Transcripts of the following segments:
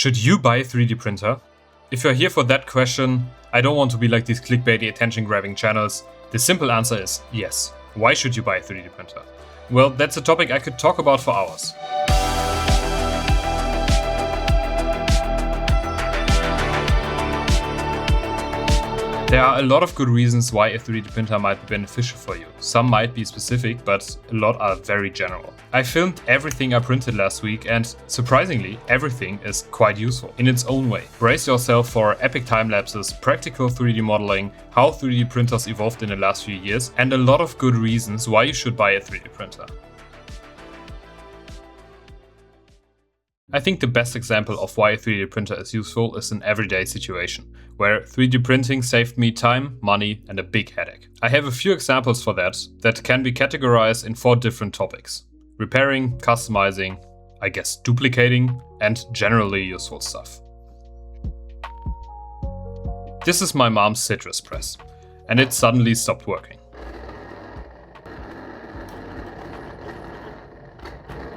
Should you buy a 3D printer? If you're here for that question, I don't want to be like these clickbaity attention-grabbing channels. The simple answer is yes. Why should you buy a 3D printer? Well, that's a topic I could talk about for hours. There are a lot of good reasons why a 3D printer might be beneficial for you. Some might be specific, but a lot are very general. I filmed everything I printed last week, and surprisingly, everything is quite useful in its own way. Brace yourself for epic time lapses, practical 3D modeling, how 3D printers evolved in the last few years, and a lot of good reasons why you should buy a 3D printer. I think the best example of why a 3D printer is useful is an everyday situation, where 3D printing saved me time, money, and a big headache. I have a few examples for that can be categorized in 4 different topics: repairing, customizing, I guess duplicating, and generally useful stuff. This is my mom's citrus press, and it suddenly stopped working.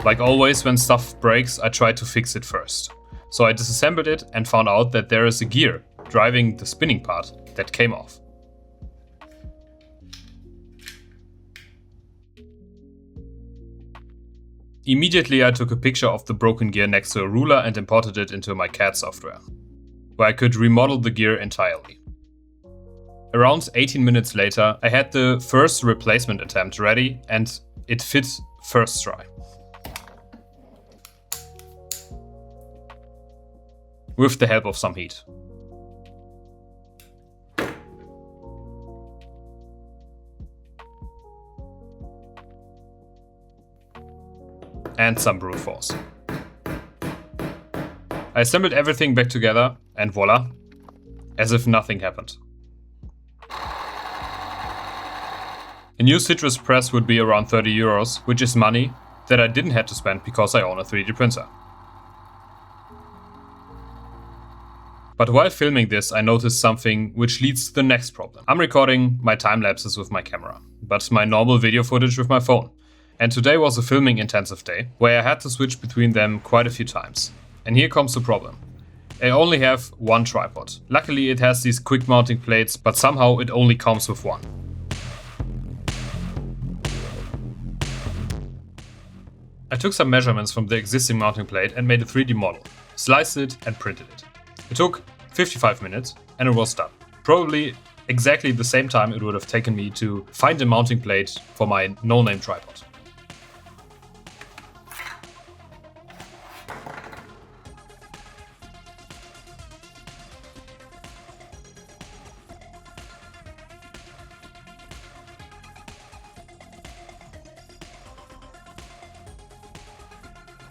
Like always, when stuff breaks, I try to fix it first. So I disassembled it and found out that there is a gear driving the spinning part that came off. Immediately I took a picture of the broken gear next to a ruler and imported it into my CAD software, where I could remodel the gear entirely. Around 18 minutes later, I had the first replacement attempt ready and it fit first try. With the help of some heat. And some brute force. I assembled everything back together and voila, as if nothing happened. A new citrus press would be around 30 euros, which is money that I didn't have to spend because I own a 3D printer. But while filming this, I noticed something which leads to the next problem. I'm recording my time lapses with my camera, but my normal video footage with my phone. And today was a filming intensive day, where I had to switch between them quite a few times. And here comes the problem. I only have one tripod. Luckily it has these quick mounting plates, but somehow it only comes with one. I took some measurements from the existing mounting plate and made a 3D model, sliced it and printed it. It took 55 minutes and it was done. Probably exactly the same time it would have taken me to find a mounting plate for my no-name tripod.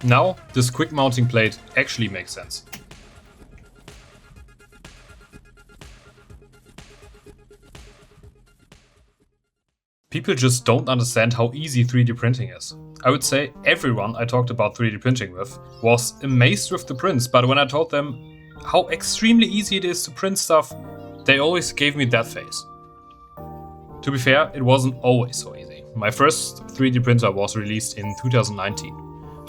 Now, this quick mounting plate actually makes sense. People just don't understand how easy 3D printing is. I would say everyone I talked about 3D printing with was amazed with the prints, but when I told them how extremely easy it is to print stuff, they always gave me that face. To be fair, it wasn't always so easy. My first 3D printer was released in 2019.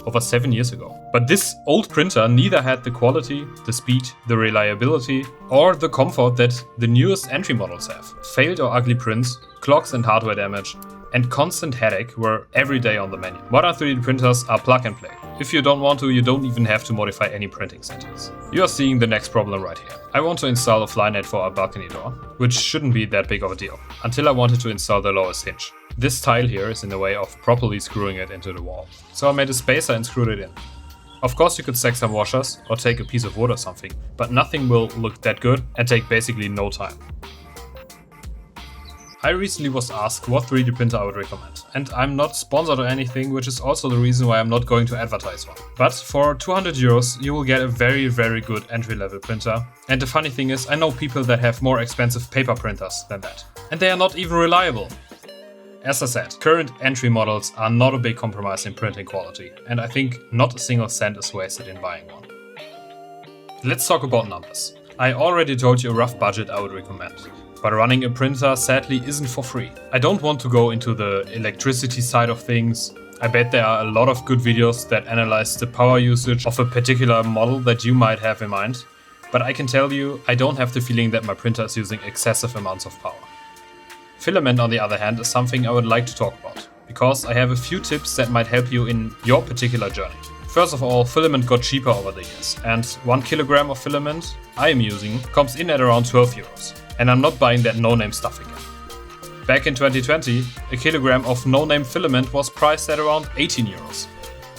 Over 7 years ago. But this old printer neither had the quality, the speed, the reliability, or the comfort that the newest entry models have. Failed or ugly prints, clogs and hardware damage, and constant headache were every day on the menu. Modern 3D printers are plug and play. If you don't want to, you don't even have to modify any printing settings. You are seeing the next problem right here. I want to install a fly net for a balcony door, which shouldn't be that big of a deal, until I wanted to install the lowest hinge. This tile here is in the way of properly screwing it into the wall. So I made a spacer and screwed it in. Of course you could stack some washers or take a piece of wood or something, but nothing will look that good and take basically no time. I recently was asked what 3D printer I would recommend, and I'm not sponsored or anything, which is also the reason why I'm not going to advertise one. But for 200 euros you will get a very, very good entry-level printer. And the funny thing is, I know people that have more expensive paper printers than that. And they are not even reliable. As I said, current entry models are not a big compromise in printing quality, and I think not a single cent is wasted in buying one. Let's talk about numbers. I already told you a rough budget I would recommend, but running a printer sadly isn't for free. I don't want to go into the electricity side of things, I bet there are a lot of good videos that analyze the power usage of a particular model that you might have in mind, but I can tell you, I don't have the feeling that my printer is using excessive amounts of power. Filament, on the other hand, is something I would like to talk about, because I have a few tips that might help you in your particular journey. First of all, filament got cheaper over the years, and 1 kilogram of filament I am using comes in at around 12 euros, and I'm not buying that no-name stuff again. Back in 2020, a kilogram of no-name filament was priced at around 18 euros.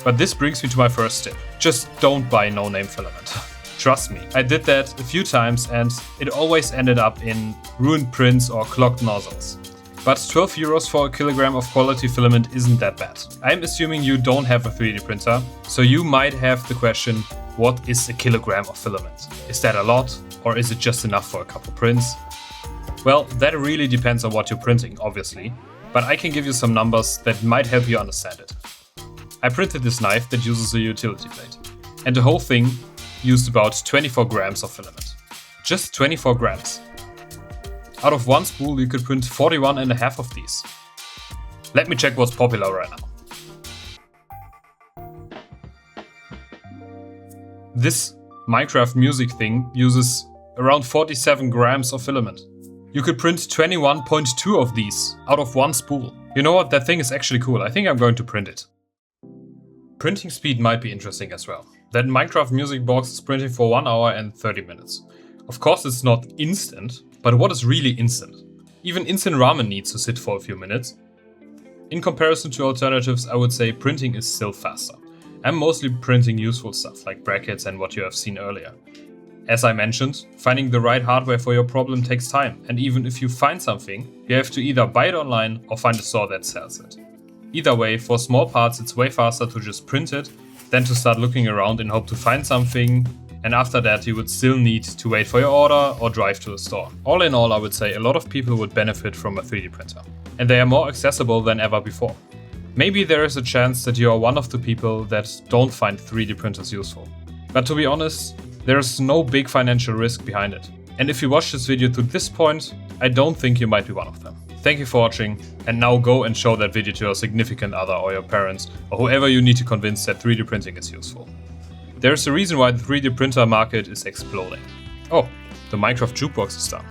But this brings me to my first tip. Just don't buy no-name filament. Trust me, I did that a few times and it always ended up in ruined prints or clogged nozzles. But 12 euros for a kilogram of quality filament isn't that bad. I'm assuming you don't have a 3D printer, so you might have the question, what is a kilogram of filament? Is that a lot, or is it just enough for a couple prints? Well, that really depends on what you're printing, obviously, but I can give you some numbers that might help you understand it. I printed this knife that uses a utility blade, and the whole thing used about 24 grams of filament. Just 24 grams. Out of one spool you could print 41.5 of these. Let me check what's popular right now. This Minecraft music thing uses around 47 grams of filament. You could print 21.2 of these out of one spool. You know what, that thing is actually cool. I think I'm going to print it. Printing speed might be interesting as well. That Minecraft music box is printing for 1 hour and 30 minutes. Of course it's not instant, but what is really instant? Even instant ramen needs to sit for a few minutes. In comparison to alternatives, I would say printing is still faster. I'm mostly printing useful stuff like brackets and what you have seen earlier. As I mentioned, finding the right hardware for your problem takes time, and even if you find something, you have to either buy it online or find a store that sells it. Either way, for small parts it's way faster to just print it than to start looking around in hope to find something, and after that you would still need to wait for your order or drive to a store. All in all, I would say a lot of people would benefit from a 3D printer, and they are more accessible than ever before. Maybe there is a chance that you are one of the people that don't find 3D printers useful. But to be honest, there is no big financial risk behind it. And if you watched this video to this point, I don't think you might be one of them. Thank you for watching, and now go and show that video to your significant other or your parents or whoever you need to convince that 3D printing is useful. There is a reason why the 3D printer market is exploding. Oh, the Minecraft jukebox is done.